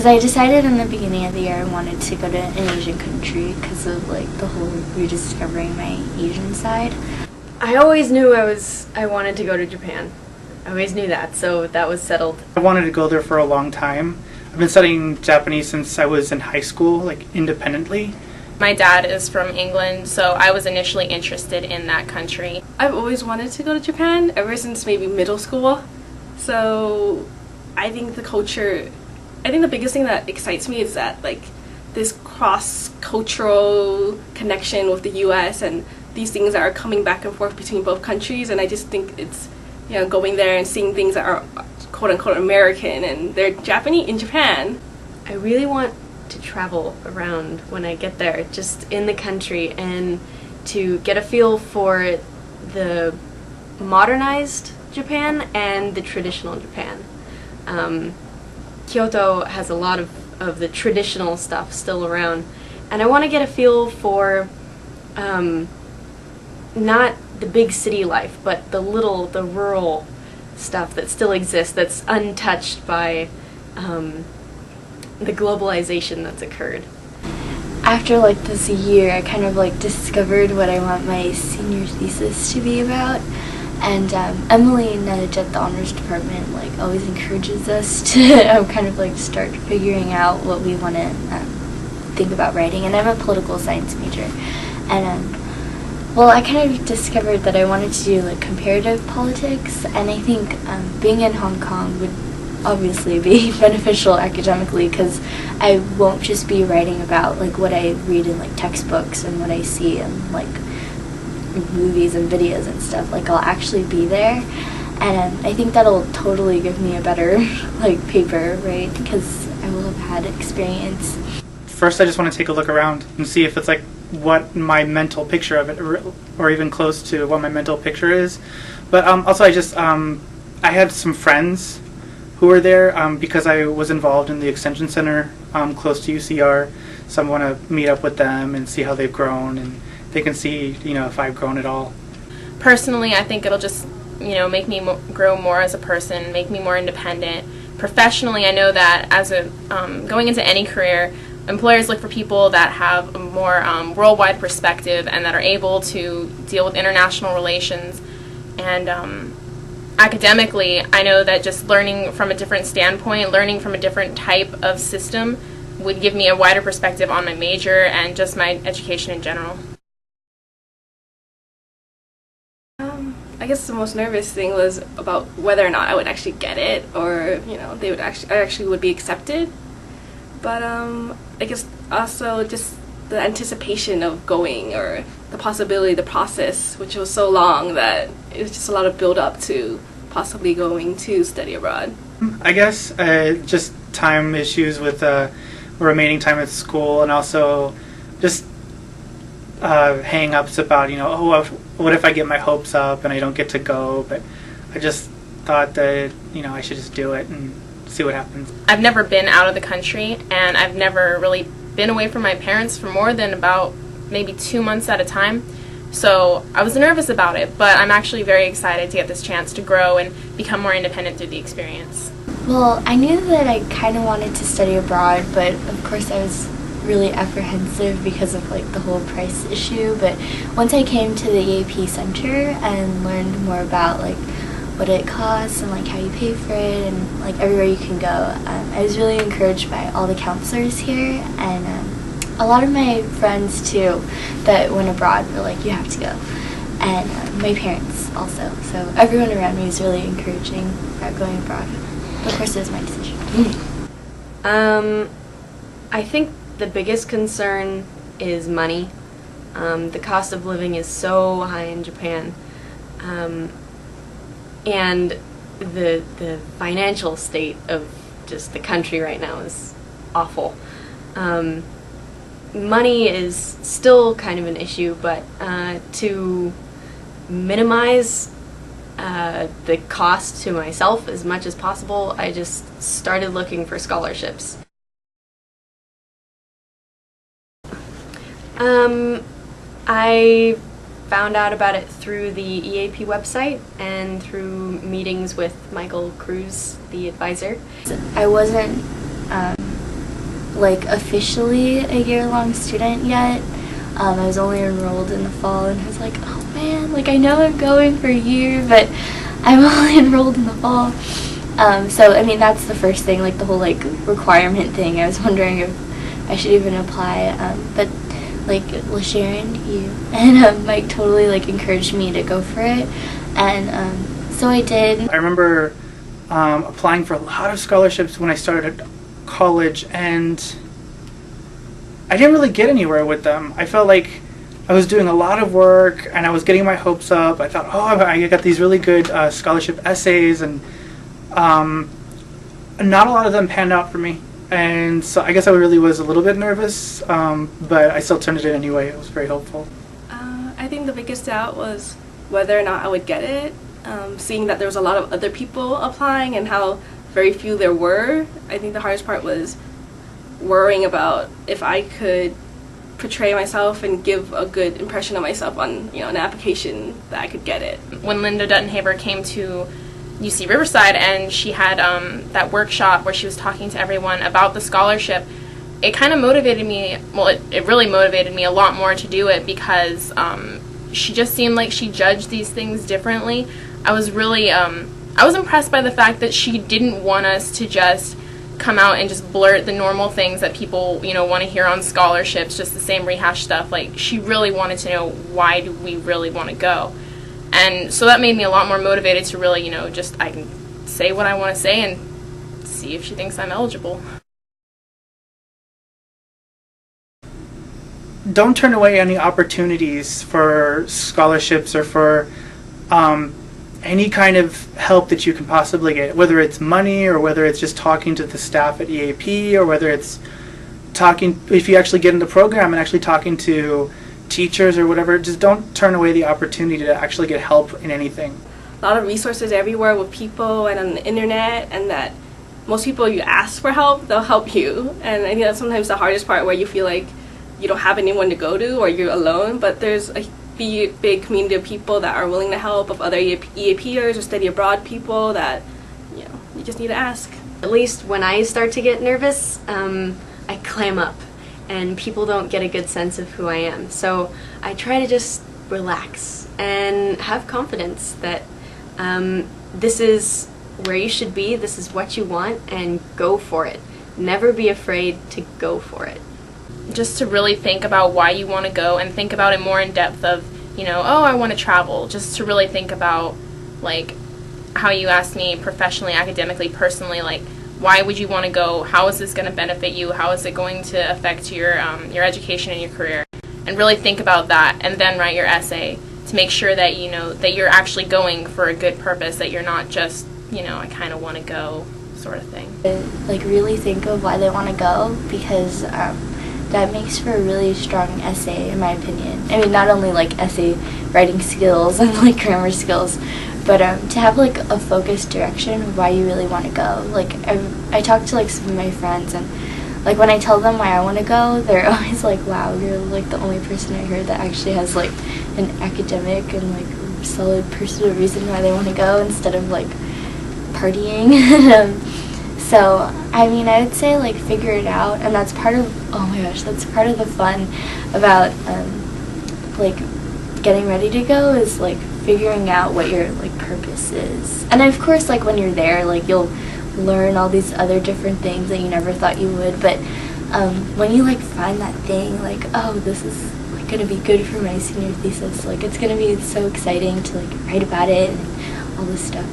I decided in the beginning of the year I wanted to go to an Asian country because of like the whole rediscovering my Asian side. I always knew I wanted to go to Japan. I always knew that, so that was settled. I wanted to go there for a long time. I've been studying Japanese since I was in high school, like independently. My dad is from England, so I was initially interested in that country. I've always wanted to go to Japan ever since maybe middle school. So I think the biggest thing that excites me is that like this cross-cultural connection with the US and these things that are coming back and forth between both countries, and I just think it's, you know, going there and seeing things that are quote-unquote American and they're Japanese in Japan. I really want to travel around when I get there, just in the country, and to get a feel for the modernized Japan and the traditional Japan. Kyoto has a lot of the traditional stuff still around, and I want to get a feel for not the big city life, but the rural stuff that still exists, that's untouched by the globalization that's occurred. After like this year, I kind of like discovered what I want my senior thesis to be about. And Emily Nedge at the honors department like always encourages us to kind of like start figuring out what we want to think about writing. And I'm a political science major, and well, I kind of discovered that I wanted to do like comparative politics, and I think being in Hong Kong would obviously be beneficial academically because I won't just be writing about like what I read in like textbooks and what I see in like movies and videos and stuff. Like I'll actually be there, and I think that'll totally give me a better like paper, right? Because I will have had experience. First, I just want to take a look around and see if it's like what my mental picture of it, or even close to what my mental picture is. But also, I had some friends who were there because I was involved in the extension center close to UCR. So I want to meet up with them and see how they've grown, and they can see, you know, if I've grown at all. Personally, I think it'll just, you know, make me grow more as a person, make me more independent. Professionally, I know that as a going into any career, employers look for people that have a more worldwide perspective and that are able to deal with international relations. And academically, I know that just learning from a different standpoint, learning from a different type of system would give me a wider perspective on my major and just my education in general. I guess the most nervous thing was about whether or not I would actually get it, or, you know, I actually would be accepted. But I guess also just the anticipation of going, or the possibility, the process, which was so long that it was just a lot of build up to possibly going to study abroad. I guess just time issues with remaining time at school, and also just hang-ups about, you know, oh, what if I get my hopes up and I don't get to go? But I just thought that, you know, I should just do it and see what happens. I've never been out of the country, and I've never really been away from my parents for more than about maybe 2 months at a time. So I was nervous about it, but I'm actually very excited to get this chance to grow and become more independent through the experience. Well, I knew that I kind of wanted to study abroad, but of course I was really apprehensive because of like the whole price issue. But once I came to the EAP center and learned more about like what it costs and like how you pay for it and like everywhere you can go, I was really encouraged by all the counselors here, and a lot of my friends too that went abroad were like, you have to go, and my parents also. So everyone around me was really encouraging about going abroad. But of course it was my decision. I think the biggest concern is money. The cost of living is so high in Japan, and the financial state of just the country right now is awful. Money is still kind of an issue, but to minimize the cost to myself as much as possible, I just started looking for scholarships. I found out about it through the EAP website and through meetings with Michael Cruz, the advisor. I wasn't like officially a year-long student yet. I was only enrolled in the fall, and I was like, oh man, like I know I'm going for a year, but I'm only enrolled in the fall. So I mean, that's the first thing, like the whole like requirement thing. I was wondering if I should even apply, but like LaSharon, you and Mike totally like encouraged me to go for it, and so I did. I remember applying for a lot of scholarships when I started college, and I didn't really get anywhere with them. I felt like I was doing a lot of work and I was getting my hopes up. I thought, oh, I got these really good scholarship essays, and not a lot of them panned out for me. And so I guess I really was a little bit nervous, but I still turned it in anyway. It was very hopeful. I think the biggest doubt was whether or not I would get it. Seeing that there was a lot of other people applying and how very few there were, I think the hardest part was worrying about if I could portray myself and give a good impression of myself on, you know, an application, that I could get it. When Linda Duttenhaver came to UC Riverside and she had that workshop where she was talking to everyone about the scholarship, it kind of motivated me, well, it really motivated me a lot more to do it, because she just seemed like she judged these things differently. I was really, I was impressed by the fact that she didn't want us to just come out and just blurt the normal things that people, you know, want to hear on scholarships, just the same rehashed stuff. Like, she really wanted to know, why do we really want to go? And so that made me a lot more motivated to really, you know, just, I can say what I want to say and see if she thinks I'm eligible. Don't turn away any opportunities for scholarships or for any kind of help that you can possibly get, whether it's money or whether it's just talking to the staff at EAP, or whether it's talking, if you actually get in the program and actually talking to teachers or whatever. Just don't turn away the opportunity to actually get help in anything. A lot of resources everywhere with people and on the internet, and that most people, you ask for help, they'll help you. And I think that's sometimes the hardest part, where you feel like you don't have anyone to go to or you're alone, but there's a big community of people that are willing to help, of other EAPers or study abroad people that, you know, you just need to ask. At least when I start to get nervous, I clam up and people don't get a good sense of who I am. So I try to just relax and have confidence that this is where you should be, this is what you want, and go for it. Never be afraid to go for it. Just to really think about why you want to go, and think about it more in depth of, you know, oh, I want to travel. Just to really think about, like, how you asked me professionally, academically, personally, like, why would you want to go? How is this going to benefit you? How is it going to affect your education and your career? And really think about that, and then write your essay to make sure that, you know, that you're actually going for a good purpose, that you're not just, you know, I kind of want to go sort of thing. Like, really think of why they want to go, because that makes for a really strong essay, in my opinion. I mean, not only like essay writing skills and like grammar skills, but to have like a focused direction of why you really want to go. Like, I talk to like some of my friends, and like when I tell them why I want to go, they're always like, wow, you're like the only person I heard that actually has like an academic and like solid personal reason why they want to go, instead of like partying. So, I mean, I would say, like, figure it out, and that's part of, oh my gosh, that's part of the fun about, like, getting ready to go, is, like, figuring out what your, like, purpose is. And, of course, like, when you're there, like, you'll learn all these other different things that you never thought you would, but when you, like, find that thing, like, oh, this is, like, going to be good for my senior thesis, like, it's going to be so exciting to, like, write about it and all this stuff.